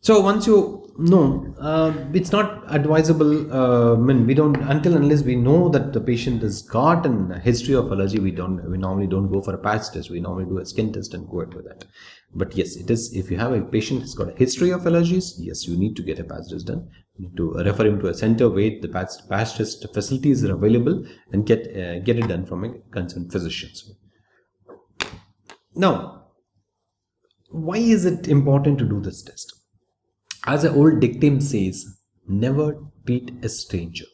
So once you know, it's not advisable. We don't, until unless we know that the patient has got a history of allergy. We normally don't go for a patch test. We normally do a skin test and go ahead with that. But yes, it is. If you have a patient who's got a history of allergies, yes, you need to get a patch test done. You need to refer him to a center where the patch test facilities are available and get it done from a concerned physician. Now, why is it important to do this test? As an old dictum says, never treat a stranger.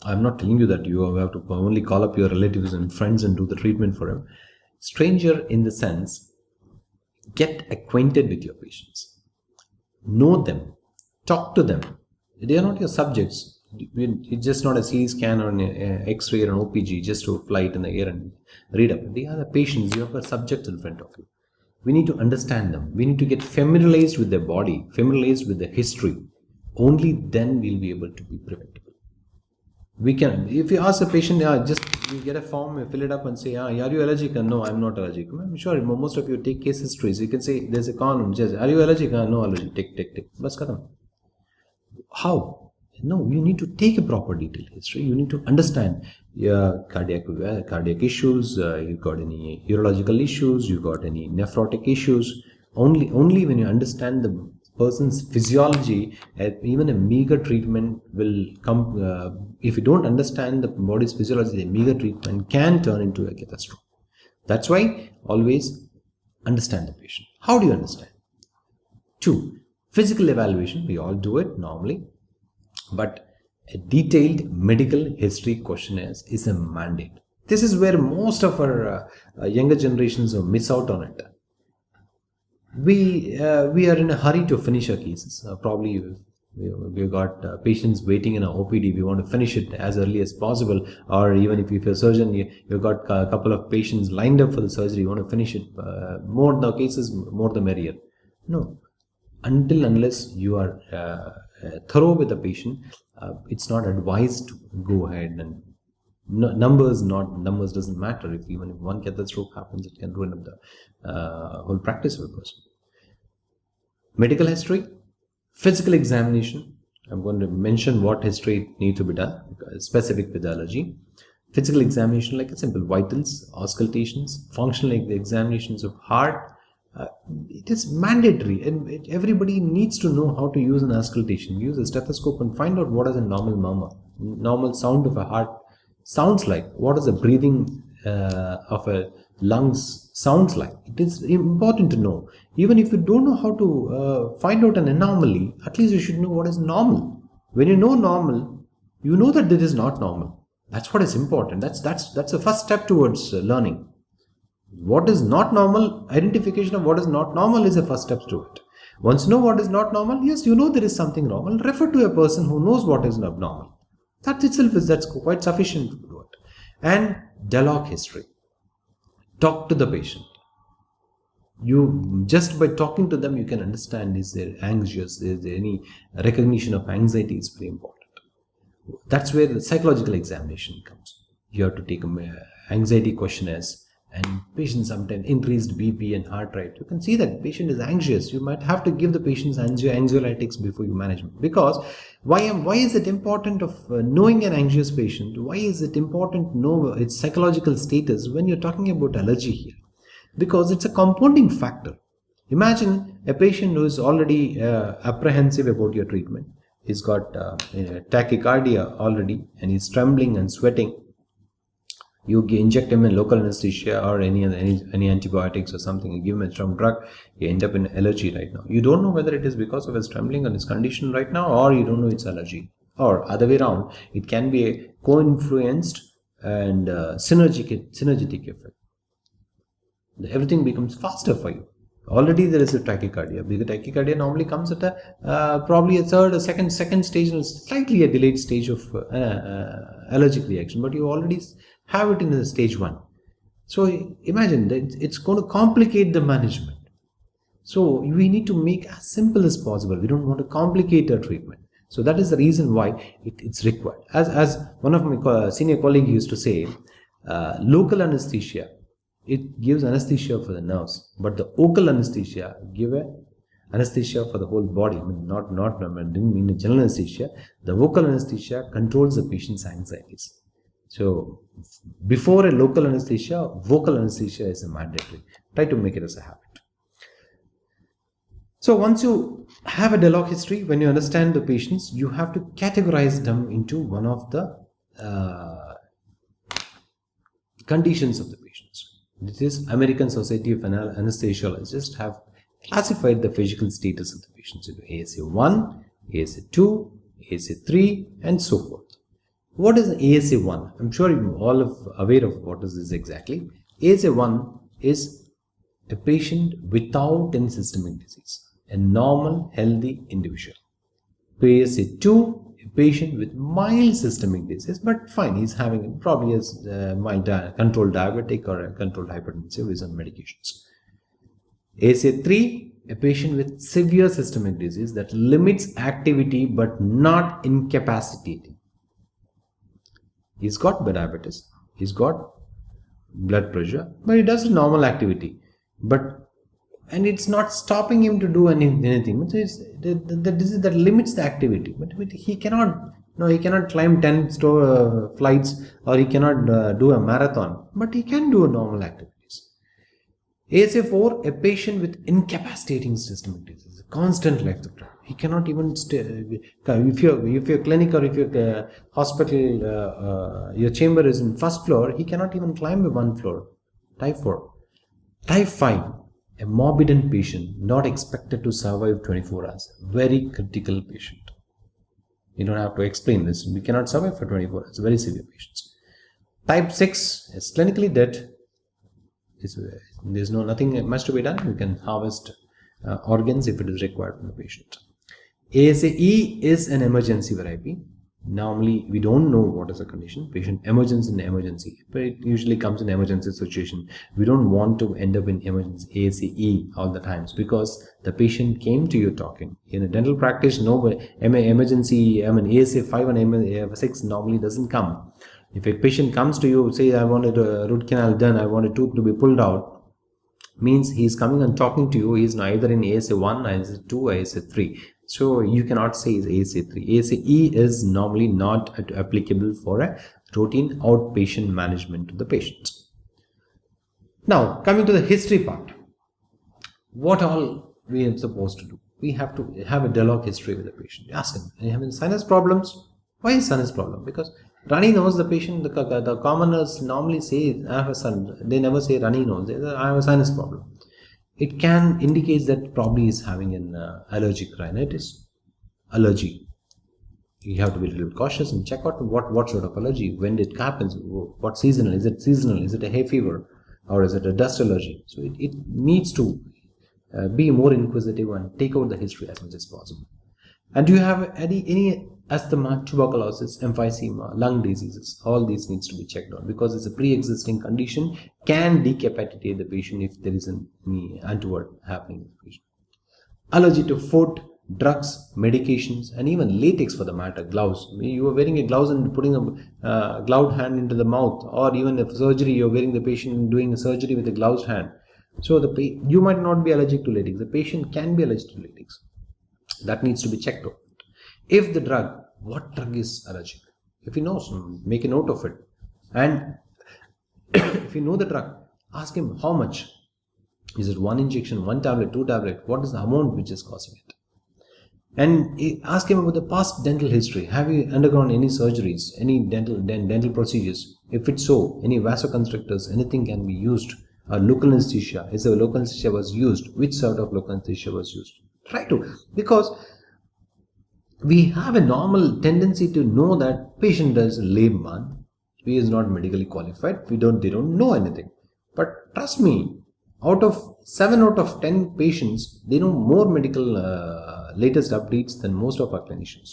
I'm not telling you that you have to only call up your relatives and friends and do the treatment for him. Stranger in the sense, get acquainted with your patients. Know them. Talk to them. They are not your subjects. It's just not a CT scan or an X-ray or an OPG just to fly it in the air and read up. They are the patients. You have a subject in front of you. We need to understand them. We need to get familiarized with their body, familiarized with their history. Only then we'll be able to be preventable. We can, if you ask a patient, just you get a form, you fill it up and say, are you allergic? No, I'm not allergic. I'm sure most of you take case histories. You can say, there's a column, just, are you allergic? No allergy. Take. Bas khatam. How? No, you need to take a proper detailed history. You need to understand your cardiac issues, you got any urological issues, you got any nephrotic issues. Only when you understand the person's physiology, even a meager treatment will come. If you don't understand the body's physiology, a meager treatment can turn into a catastrophe. That's why always understand the patient. How do you understand? 2. Physical evaluation. We all do it normally. But a detailed medical history questionnaire is a mandate. This is where most of our younger generations miss out on it. We are in a hurry to finish our cases. Probably we've got patients waiting in an OPD. We want to finish it as early as possible. Or even if you're a surgeon, you've got a couple of patients lined up for the surgery. You want to finish it. More the cases, more the merrier. No. Unless you are thorough with the patient, it's not advised to go ahead and numbers doesn't matter. Even if one catastrophe happens, it can ruin up the whole practice of a person. Medical history, physical examination. I'm going to mention what history needs to be done, specific with allergy. Physical examination, like a simple vitals, auscultations, functional examinations of heart. It is mandatory, and everybody needs to know how to use an auscultation. Use a stethoscope and find out what is a normal murmur, normal sound of a heart sounds like. What is the breathing of a lungs sounds like. It is important to know. Even if you don't know how to find out an anomaly, at least you should know what is normal. When you know normal, you know that it is not normal. That's what is important. That's the first step towards learning. What is not normal, identification of what is not normal is the first step to it. Once you know what is not normal, yes, you know there is something normal, refer to a person who knows what is abnormal. That itself that's quite sufficient to do it. And dialogue history. Talk to the patient. You just by talking to them, you can understand, is there anxious, is there any recognition of anxiety is very important. That's where the psychological examination comes. You have to take anxiety questionnaires. And patients sometimes increased BP and heart rate. You can see that patient is anxious. You might have to give the patients anxiolytics before you manage them. Because why is it important of knowing an anxious patient? Why is it important to know its psychological status when you're talking about allergy here? Because it's a compounding factor. Imagine a patient who is already apprehensive about your treatment. He's got tachycardia already and he's trembling and sweating. You inject him in local anesthesia or any antibiotics or something, you give him a strong drug, you end up in allergy right now. You don't know whether it is because of his trembling and his condition right now, or you don't know it's allergy. Or other way around, it can be a co-influenced and synergetic effect. Everything becomes faster for you. Already there is a tachycardia. Because tachycardia normally comes at probably a third or second stage, and slightly a delayed stage of allergic reaction. But you already have it in the stage 1. So imagine that it's going to complicate the management. So we need to make as simple as possible. We don't want to complicate our treatment. So that is the reason why it's required. As one of my senior colleagues used to say, local anesthesia, it gives anesthesia for the nerves, but the local anesthesia give a anesthesia for the whole body. I mean, I didn't mean a general anesthesia. The vocal anesthesia controls the patient's anxieties. So before a local anesthesia, vocal anesthesia is a mandatory. Try to make it as a habit. So once you have a DEL-NOC history, when you understand the patients, you have to categorize them into one of the conditions of the patients. This is American Society of Anesthesiologists have classified the physical status of the patients into ASA1, ASA2, ASA3, and so forth. What is ASA1? I'm sure you're all aware of what is this exactly. ASA1 is a patient without any systemic disease, a normal, healthy individual. ASA2, a patient with mild systemic disease, but fine, he's having probably a mild controlled diabetic or a controlled hypertensive with some medications. ASA3, a patient with severe systemic disease that limits activity but not incapacitating. He's got diabetes, he's got blood pressure, but he does normal activity. And it's not stopping him to do anything. So it's the disease that limits the activity. But he cannot climb 10 flights, or he cannot do a marathon. But he can do normal activities. ASA4, a patient with incapacitating systemic disease, constant life threat. He cannot even stay. If your clinic or if your hospital, your chamber is in first floor, he cannot even climb one floor. Type 4. Type 5. A morbid patient, not expected to survive 24 hours. Very critical patient. You don't have to explain this. We cannot survive for 24 hours. Very severe patients. Type 6 is clinically dead. There's nothing much to be done. You can harvest organs if it is required from the patient. ASAE is an emergency variety. Normally, we don't know what is the condition. Patient emergence in emergency, but it usually comes in emergency situation. We don't want to end up in emergency ASAE all the times, because the patient came to you talking. In a dental practice, no emergency. ASA5 and ASA6 normally doesn't come. If a patient comes to you, say, I wanted a root canal done, I want a tooth to be pulled out, means he's coming and talking to you. He's neither in ASA1, ASA2, or ASA3. So you cannot say it's ASA3. ASAE is normally not applicable for a routine outpatient management of the patients. Now, coming to the history part. What all we are supposed to do? We have to have a DEL-NOC history with the patient. Ask him, are you having sinus problems? Why is sinus problem? Because runny nose, the patient, the commoners normally say, I have a sinus. They never say runny nose. They say, I have a sinus problem. It can indicate that probably is having an allergic rhinitis, allergy. You have to be a little cautious and check out what sort of allergy, when it happens, what seasonal, is it a hay fever, or is it a dust allergy? So it needs to be more inquisitive and take out the history as much as possible. And do you have any asthma, tuberculosis, emphysema, lung diseases? All these needs to be checked on, because it's a pre-existing condition, can decapacitate the patient if there is any untoward happening in the patient. Allergy to food, drugs, medications, and even latex for the matter, gloves. You are wearing a gloves and putting a gloved hand into the mouth, or even if surgery, you're wearing the patient doing a surgery with a gloved hand. So you might not be allergic to latex. The patient can be allergic to latex. That needs to be checked out. If the drug, what drug is allergic? If he knows, make a note of it. And if you know the drug, ask him how much. Is it 1 injection, 1 tablet, 2 tablet? What is the amount which is causing it? And ask him about the past dental history. Have you undergone any surgeries, any dental procedures? If it's so, any vasoconstrictors, anything can be used. Or local anesthesia. Is the local anesthesia was used? Which sort of local anesthesia was used? Try to, because we have a normal tendency to know that patient is a layman. He is not medically qualified. They don't know anything. But trust me, 7 out of 10 patients, they know more medical latest updates than most of our clinicians.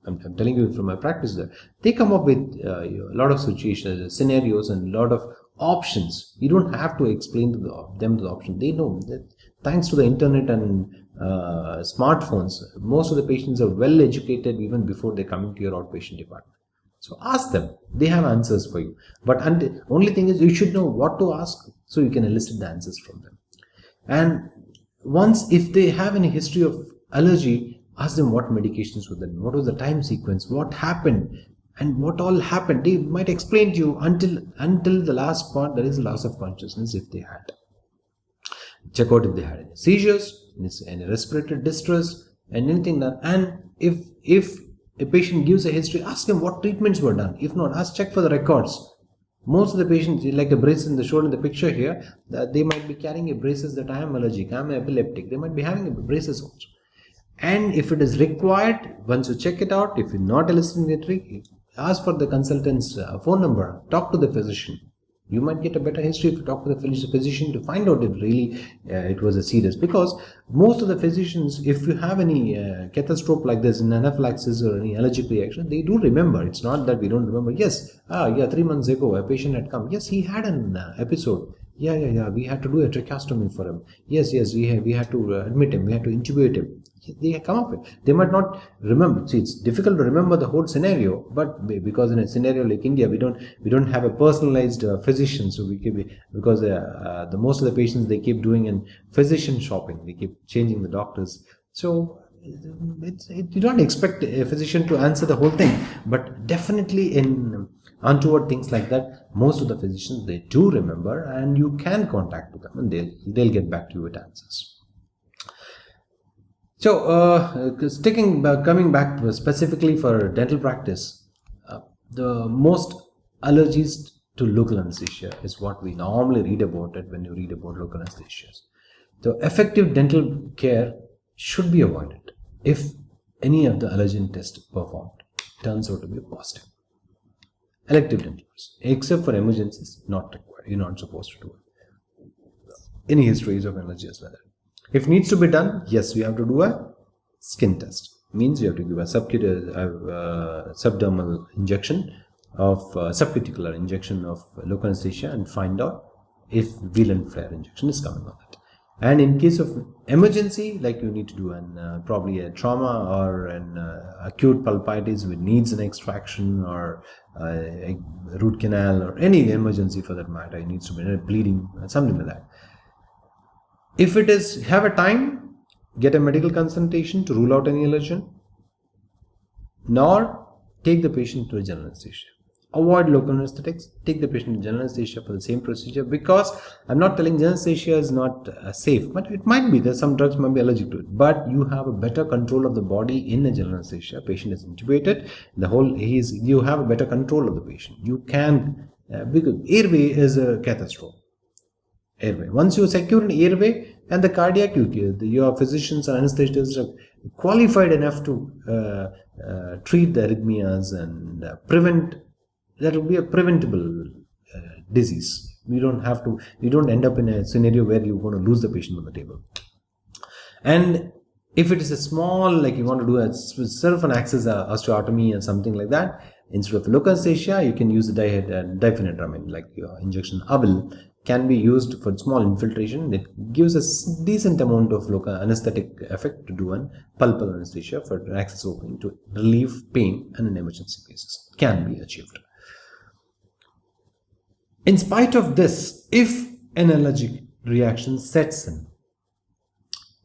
I'm telling you from my practice there. They come up with a lot of situations, scenarios, and a lot of options. You don't have to explain to them the option. They know that thanks to the internet and smartphones, most of the patients are well educated even before they come into your outpatient department. So ask them. They have answers for you. But the only thing is, you should know what to ask so you can elicit the answers from them. And Once, if they have any history of allergy, ask them what medications were then, what was the time sequence, what happened, and what all happened. They might explain to you until the last part. There is loss of consciousness if they had. Check out if they had any seizures, any respiratory distress, and anything done. And if a patient gives a history, ask him what treatments were done. If not, check for the records. Most of the patients, like a brace in the shown in the picture here, they might be carrying a braces that I am allergic, I am epileptic. They might be having a braces also. And if it is required, once you check it out, if you're not eliciting the trick, ask for the consultant's phone number, talk to the physician. You might get a better history if you talk to the physician to find out if really it was a serious. Because most of the physicians, if you have any catastrophe like this, an anaphylaxis or any allergic reaction, they do remember. It's not that we don't remember. Yes, 3 months ago a patient had come. Yes, he had an episode. Yeah. We had to do a tracheostomy for him. Yes. We had to admit him. We had to intubate him. They come up with. They might not remember. See, it's difficult to remember the whole scenario, but because in a scenario like India, we don't have a personalized physician, so we keep, because the most of the patients they keep doing in physician shopping. They keep changing the doctors. So you don't expect a physician to answer the whole thing, but definitely in untoward things like that, most of the physicians, they do remember, and you can contact them and they'll get back to you with answers. So, coming back specifically for dental practice, the most allergies to local anesthesia is what we normally read about it when you read about local anesthesias. The effective dental care should be avoided if any of the allergen tests performed turns out to be positive. Elective dental procedures, except for emergencies, not required. You're not supposed to do it. Any histories of allergies like that. If needs to be done, yes, we have to do a skin test. Means you have to give a subdermal injection of subcuticular injection of local anesthesia and find out if wheel and flare injection is coming on that. And in case of emergency, like you need to do probably a trauma or an acute pulpitis which needs an extraction or a root canal or any emergency for that matter, it needs to be bleeding, something like that. If it is, have a time, get a medical consultation to rule out any allergen, nor take the patient to a general anesthesia. Avoid local anesthetics, take the patient to general anesthesia for the same procedure, because I'm not telling general anesthesia is not safe, but it might be. There's some drugs might be allergic to it, but you have a better control of the body in a general anesthesia. Patient is intubated, you have a better control of the patient. You can, because airway is a catastrophe. Airway. Once you secure an airway and the cardiac, your physicians and anesthetists are qualified enough to treat the arrhythmias and prevent. That will be a preventable disease. You don't end up in a scenario where you're going to lose the patient on the table. And if it is a small, like you want to do a self-an-axis osteotomy and something like that, instead of local anesthesia, you can use the diphenhydramine, like your injection Avil can be used for small infiltration. It gives a decent amount of local anesthetic effect to do an pulpal anesthesia for access opening to relieve pain and in emergency cases. Can be achieved. In spite of this, if an allergic reaction sets in,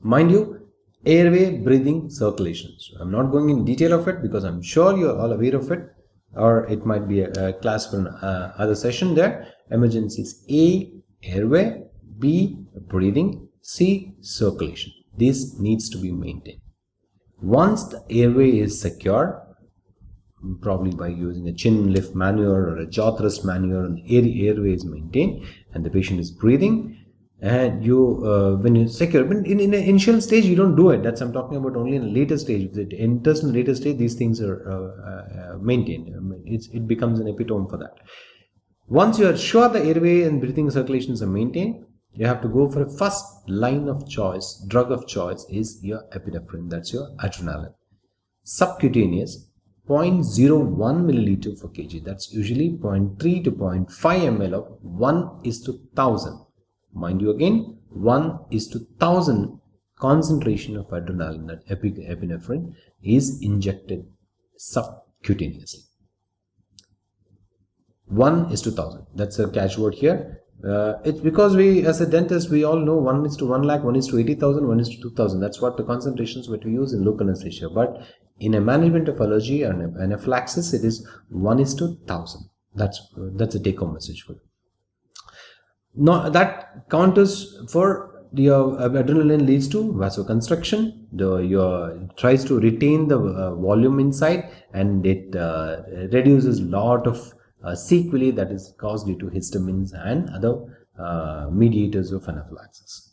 mind you, airway, breathing, circulation. So I'm not going in detail of it because I'm sure you're all aware of it, or it might be a class for another session there. Emergencies: A, airway; B, breathing; C, circulation. This needs to be maintained. Once the airway is secure, probably by using a chin lift maneuver or a jaw thrust maneuver, and the airway is maintained and the patient is breathing, and when you secure, in an initial stage you don't do it. That's I'm talking about only in a later stage. If it enters in the later stage, these things are maintained. It becomes an epitome for that. Once you are sure the airway and breathing circulations are maintained, you have to go for a first line of choice. Drug of choice is your epinephrine. That's your adrenaline. Subcutaneous, 0.01 milliliter per kg. That's usually 0.3 to 0.5 ml of 1:1000. Mind you again, 1:1000 concentration of adrenaline, that epinephrine, is injected subcutaneously. 1:1000. That's a catchword here. It's because we, as a dentist, we all know 1 is to 1 lakh, 1 is to 80,000, 1 is to 2,000. That's what the concentrations that we use in local anesthesia. But in a management of allergy and anaphylaxis, it is 1 is to 1,000. That's a take-home message for you. Now that counters for your adrenaline leads to vasoconstriction. Your tries to retain the volume inside, and it reduces lot of sequelae that is caused due to histamines and other mediators of anaphylaxis.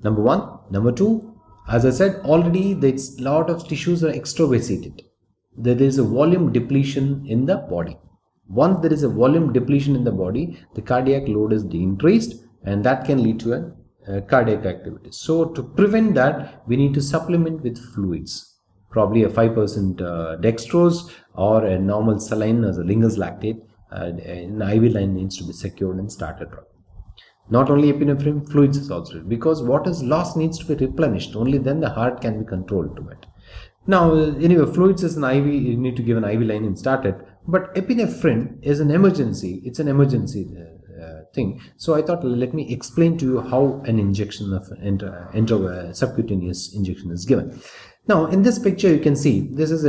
Number one. Number two, as I said already, there's lot of tissues are extravasated. There is a volume depletion in the body. Once there is a volume depletion in the body, the cardiac load is increased, and that can lead to a cardiac activity. So to prevent that, we need to supplement with fluids, probably a 5% dextrose or a normal saline as a Linger's lactate. An IV line needs to be secured and started. Not only epinephrine, fluids is also, because what is lost needs to be replenished. Only then the heart can be controlled to it. Now, anyway, fluids is an IV. You need to give an IV line and start it. But epinephrine is an emergency. It's an emergency thing. So I thought, let me explain to you how an injection of subcutaneous injection is given. Now, in this picture, you can see this is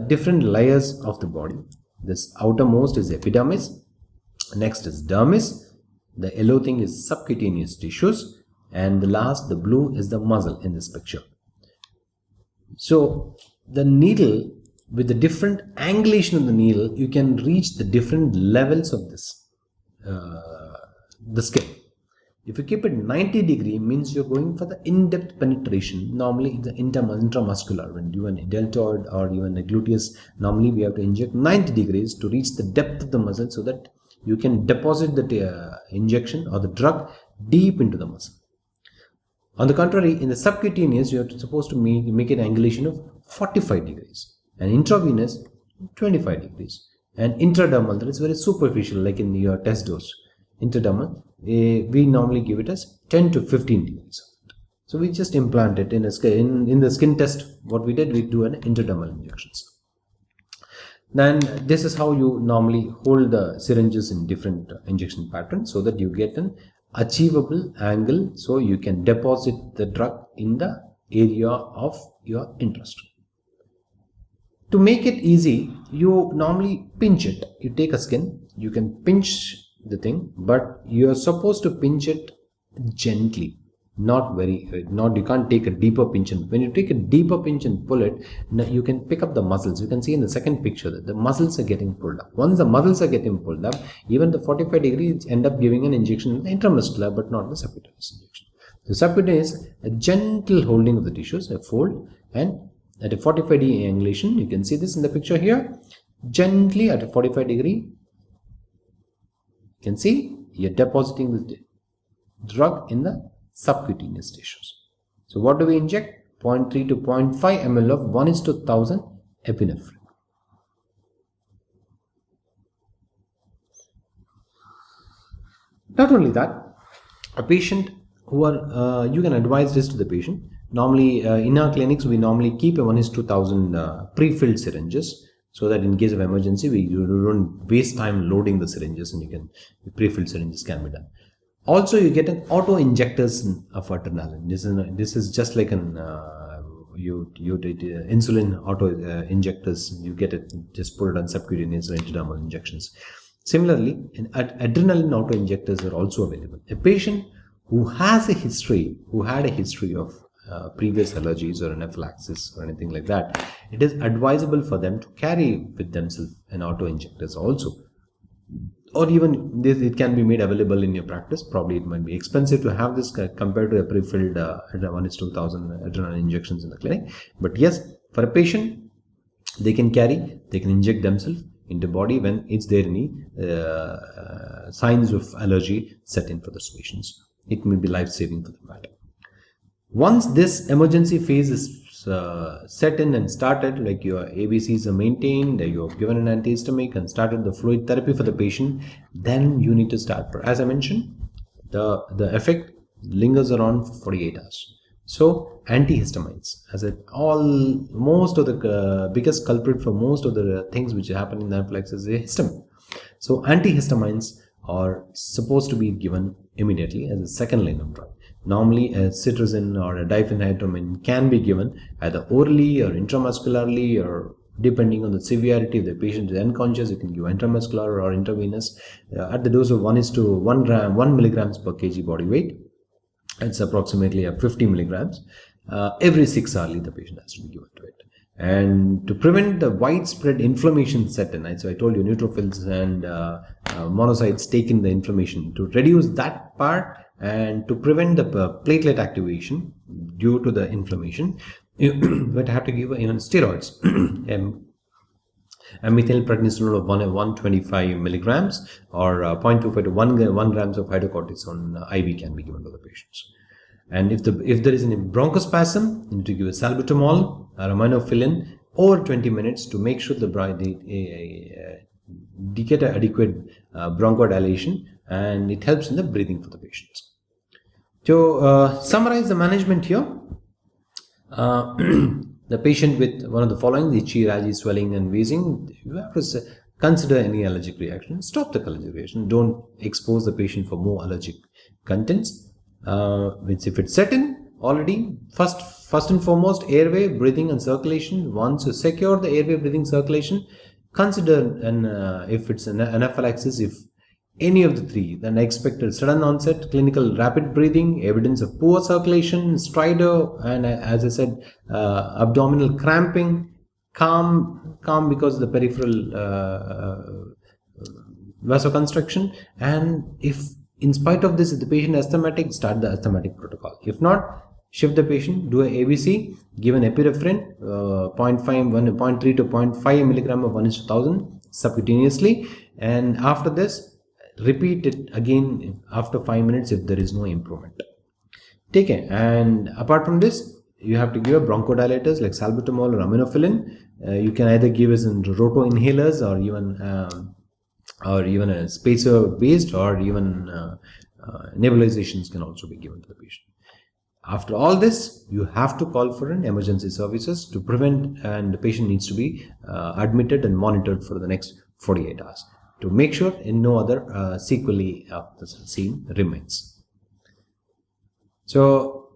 different layers of the body. This outermost is epidermis. Next is dermis. The yellow thing is subcutaneous tissues. And the last, the blue, is the muscle in this picture. So the needle, with the different angulation of the needle, you can reach the different levels of this, the skin. If you keep it 90 degree, means you're going for the in-depth penetration. Normally the intramuscular, when you do a deltoid or even a gluteus, normally we have to inject 90 degrees to reach the depth of the muscle, so that you can deposit the injection or the drug deep into the muscle. On the contrary, in the subcutaneous, you are supposed to make an angulation of 45 degrees, and intravenous 25 degrees, and intradermal, that is very superficial, like in your test dose. Intradermal, we normally give it as 10 to 15 degrees. So we just implant it in the skin test. What we did, we do an intradermal injections. Then this is how you normally hold the syringes in different injection patterns, so that you get an achievable angle, so you can deposit the drug in the area of your interest. To make it easy, you normally pinch it. You take a skin, you can pinch the thing, but you are supposed to pinch it gently, you can't take a deeper pinch. And when you take a deeper pinch and pull it, you can pick up the muscles. You can see in the second picture that the muscles are getting pulled up. Once the muscles are getting pulled up, even the 45 degrees end up giving an injection in the intramuscular, but not the subcutaneous injection. The subcutaneous, a gentle holding of the tissues, a fold, and at a 45 degree angulation, you can see this in the picture here, gently at a 45 degree, you can see you're depositing the drug in the subcutaneous tissues. So what do we inject? 0.3 to 0.5 ml of 1:1000 epinephrine. Not only that, a patient who are, you can advise this to the patient. Normally in our clinics, we normally keep a 1:2000 pre-filled syringes, so that in case of emergency, you don't waste time loading the syringes, and pre-filled syringes can be done. Also, you get an auto injectors of adrenaline. This is just like an you did insulin auto injectors. You get it, just put it on subcutaneous or intradermal injections. Similarly, adrenaline auto injectors are also available. A patient who had a history of previous allergies or anaphylaxis or anything like that, it is advisable for them to carry with themselves an auto injectors also. Or even this, it can be made available in your practice. Probably it might be expensive to have this compared to a pre-filled 1:2000 adrenaline injections in the clinic. But yes, for a patient, they can inject themselves into body when it's there any signs of allergy set in for those patients. It may be life-saving for the matter. Once this emergency phase is set in and started, like your ABCs are maintained, you have given an antihistaminic and started the fluid therapy for the patient, then you need to start. As I mentioned, the effect lingers around 48 hours. So antihistamines, most of the biggest culprit for most of the things which happen in anaphylaxis is histamine. So antihistamines are supposed to be given immediately as a second line of drug. Normally, a cetirizine or a diphenhydramine can be given either orally or intramuscularly, or depending on the severity. If the patient is unconscious, you can give intramuscular or intravenous at the dose of 1 milligrams per kg body weight. It's approximately 50 milligrams. Every 6 hourly, the patient has to be given to it. And to prevent the widespread inflammation set in, so I told you neutrophils and monocytes take in the inflammation. To reduce that part and to prevent the platelet activation due to the inflammation, you would have to give even steroids. A methylprednisolone of 125 milligrams or 0.25 to 1 grams of hydrocortisone IV can be given to the patients. And if there is any bronchospasm, you need to give a salbutamol or aminophylline over 20 minutes to make sure get adequate bronchodilation, and it helps in the breathing for the patients. To summarize the management here, the patient with one of the following, itchy, raggy, swelling and wheezing, you have to consider any allergic reaction. Stop the allergic reaction. Don't expose the patient for more allergic contents. Which if it's set in already, first and foremost, airway, breathing and circulation. Once you secure the airway, breathing, circulation, consider if it's an anaphylaxis, if any of the three, then expected sudden onset, clinical rapid breathing, evidence of poor circulation, stridor, and as I said, abdominal cramping, calm because of the peripheral vasoconstriction. And if in spite of this, if the patient is asthmatic, start the asthmatic protocol. If not, shift the patient, do a ABC, give an epinephrine 0.3 to 0.5 milligram of 1:1000 subcutaneously, and after this, repeat it again after 5 minutes if there is no improvement. Take care. And apart from this, you have to give a bronchodilators like salbutamol or aminophylline. You can either give as in roto inhalers or even a spacer based, or even nebulizations can also be given to the patient. After all this, you have to call for an emergency services to prevent, and the patient needs to be admitted and monitored for the next 48 hours to make sure no other sequelae of the scene remains. So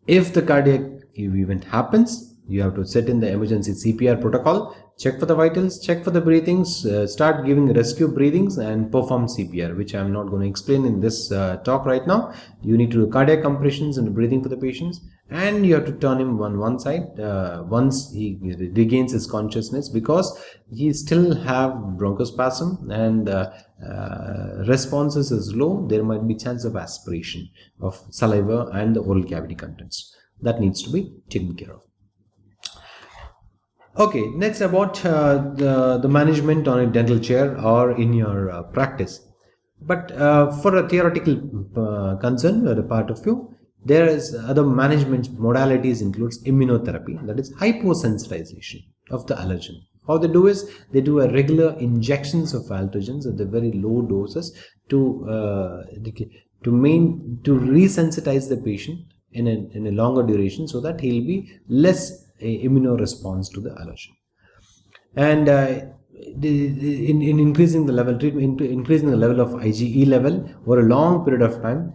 if the cardiac event happens, you have to set in the emergency CPR protocol, check for the vitals, check for the breathings, start giving rescue breathings and perform CPR, which I am not going to explain in this talk right now. You need to do cardiac compressions and breathing for the patients, and you have to turn him on one side once he regains his consciousness, because he still have bronchospasm and responses is low. There might be chance of aspiration of saliva and the oral cavity contents. That needs to be taken care of. Okay, next about the management on a dental chair or in your practice. But for a theoretical concern or a part of you, there is other management modalities includes immunotherapy, that is hyposensitization of the allergen. How they do is they do a regular injections of allergens at the very low doses to resensitize the patient in a longer duration, so that he'll be less immunoresponse to the allergen. And in increasing the level increasing the level of IgE level over a long period of time,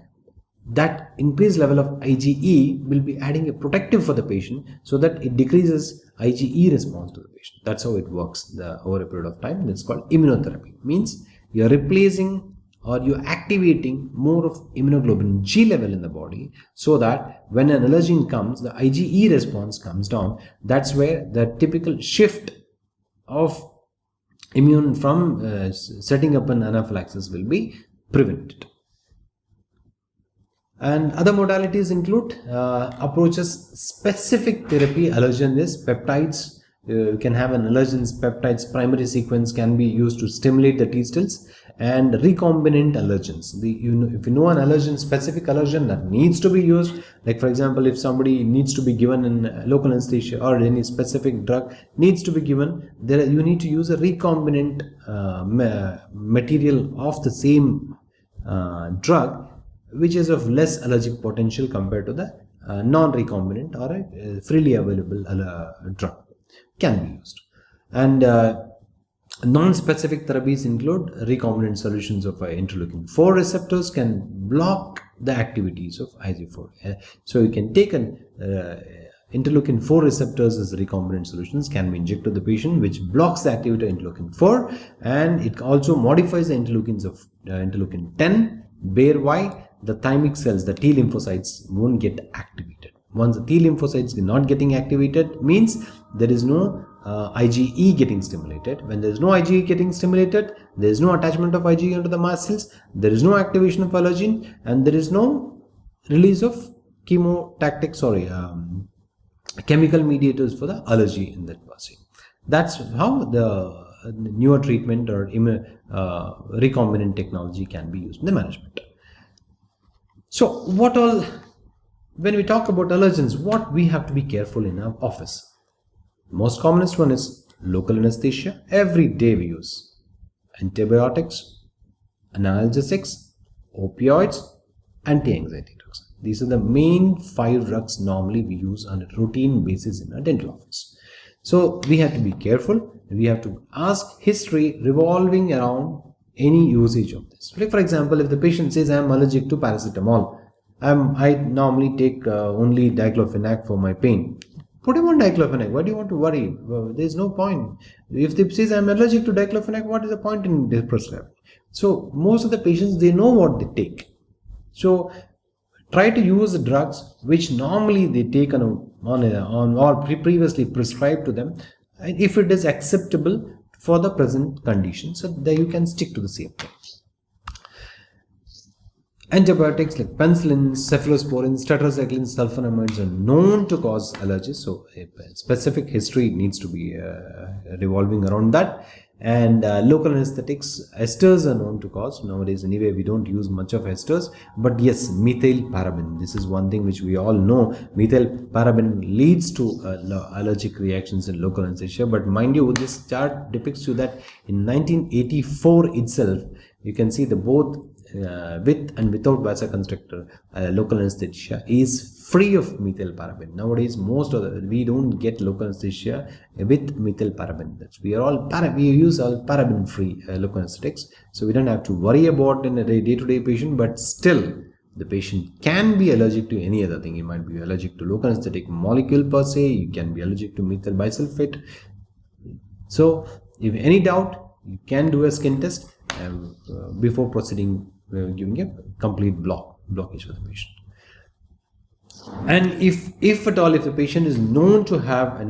that increased level of IgE will be adding a protective for the patient, so that it decreases IgE response to the patient. That's how it works over a period of time. That's called immunotherapy. Means you're replacing or you're activating more of immunoglobulin G level in the body, so that when an allergen comes, the IgE response comes down. That's where the typical shift of immune from setting up an anaphylaxis will be prevented. And other modalities include approaches specific therapy. Allergen is peptides. You can have an allergens peptides primary sequence can be used to stimulate the T cells, and recombinant allergens. If you know an allergen, specific allergen that needs to be used, like for example, if somebody needs to be given in local anesthesia or any specific drug needs to be given, you need to use a recombinant material of the same drug, which is of less allergic potential compared to the non-recombinant or a freely available drug can be used. And Non-specific therapies include recombinant solutions of interleukin-4 receptors can block the activities of IG4. So you can take an interleukin-4 receptors as recombinant solutions can be injected to the patient, which blocks the activity of interleukin-4, and it also modifies the interleukins of interleukin-10, whereby the thymic cells, the T lymphocytes, won't get activated. Once the T lymphocytes are not getting activated, means there is no IgE getting stimulated. When there is no IgE getting stimulated, there is no attachment of IgE onto the mast cells, there is no activation of allergen, and there is no release of chemical mediators for the allergy in that passing. That's how the newer treatment or recombinant technology can be used in the management. So what all, when we talk about allergens, what we have to be careful in our office? Most commonest one is local anesthesia. Every day we use antibiotics, analgesics, opioids, anti-anxiety drugs. These are the main 5 drugs normally we use on a routine basis in a dental office. So we have to be careful. We have to ask history revolving around any usage of this. Like for example, if the patient says I am allergic to paracetamol, I normally take only diclofenac for my pain. Put him on diclofenac. Why do you want to worry? There is no point. If they says I am allergic to diclofenac, what is the point in prescribing? So most of the patients, they know what they take. So try to use the drugs which normally they take on or previously prescribed to them, and if it is acceptable for the present condition, so there you can stick to the same thing. Antibiotics like penicillin, cephalosporin, tetracycline, sulfonamides are known to cause allergies. So a specific history needs to be revolving around that. And local anesthetics, esters are known to cause. Nowadays anyway we don't use much of esters, but yes, methylparaben, this is one thing which we all know. Methylparaben leads to allergic reactions in local anesthesia. But mind you, this chart depicts you that in 1984 itself, you can see the both with and without vasoconstrictor local anesthesia is free of methylparaben. Nowadays we don't get local anesthesia with methylparaben. We use all paraben free local anesthetics, so we don't have to worry about in a day-to-day patient. But still the patient can be allergic to any other thing. You might be allergic to local anesthetic molecule per se, you can be allergic to methyl bisulfate. So if any doubt, you can do a skin test before proceeding giving a complete blockage for the patient. And if at all, if the patient is known to have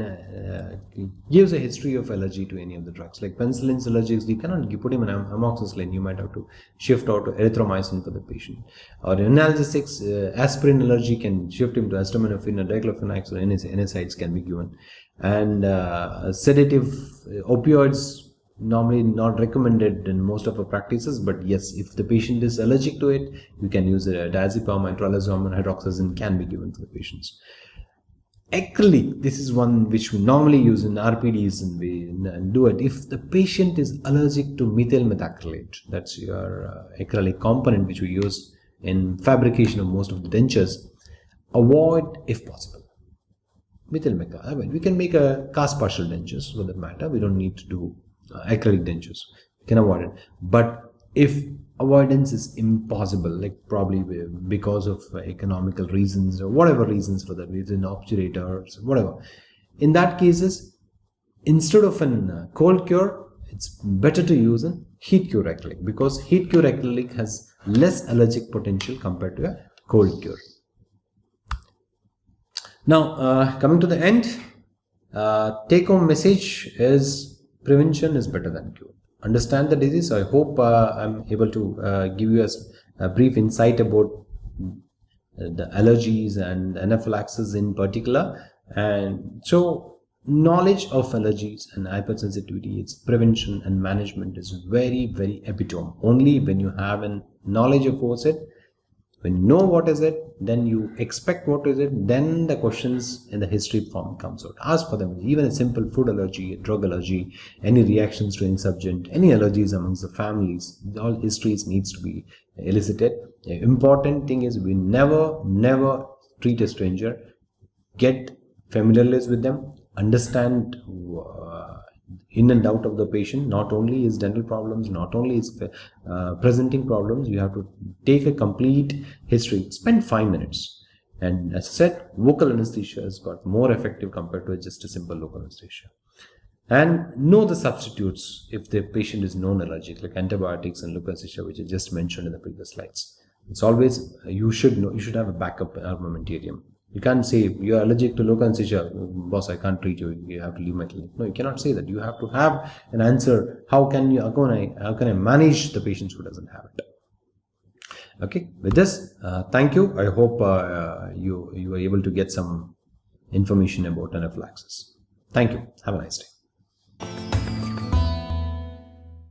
gives a history of allergy to any of the drugs, like penicillin's allergics, you cannot put him on amoxicillin. You might have to shift out to erythromycin for the patient. Or analgesics, aspirin allergy, can shift him to acetaminophen or diclofenac, or NSAIDs can be given. And sedative opioids, normally not recommended in most of our practices, but yes, if the patient is allergic to it, you can use diazepam, itrolazone, and hydroxyzine can be given to the patients. Acrylic, this is one which we normally use in RPDs, and we do it if the patient is allergic to methyl methacrylate. That's your acrylic component which we use in fabrication of most of the dentures. Avoid if possible methyl methacrylate. We can make a cast partial dentures for that matter. We don't need to do acrylic dentures, you can avoid it. But if avoidance is impossible, like probably because of economical reasons or whatever reasons for that, within obturator or whatever, in that cases, instead of a cold cure, it's better to use a heat cure acrylic, because heat cure acrylic has less allergic potential compared to a cold cure. Now coming to the end, take home message is prevention is better than cure. Understand the disease. I hope I'm able to give you a brief insight about the allergies and anaphylaxis in particular. And so knowledge of allergies and hypersensitivity, its prevention and management is very, very epitome. Only when you have a knowledge of what's it, when you know what is it, then you expect what is it, then the questions in the history form comes out. Ask for them. Even a simple food allergy, a drug allergy, any reactions to any subject, any allergies amongst the families, all histories needs to be elicited. The important thing is we never treat a stranger. Get familiarized with them, understand in and out of the patient, not only his dental problems, not only his presenting problems. You have to take a complete history. Spend 5 minutes. And as I said, vocal anesthesia has got more effective compared to just a simple local anesthesia. And know the substitutes if the patient is known allergic, like antibiotics and local anesthesia, which I just mentioned in the previous slides. It's always, you should know, you should have a backup armamentarium. You can't say you're allergic to local anesthesia, boss, I can't treat you, you have to leave my clinic. No, you cannot say that. You have to have an answer. How can I manage the patient who doesn't have it? Okay, with this, thank you. I hope you were able to get some information about anaphylaxis. Thank you. Have a nice day.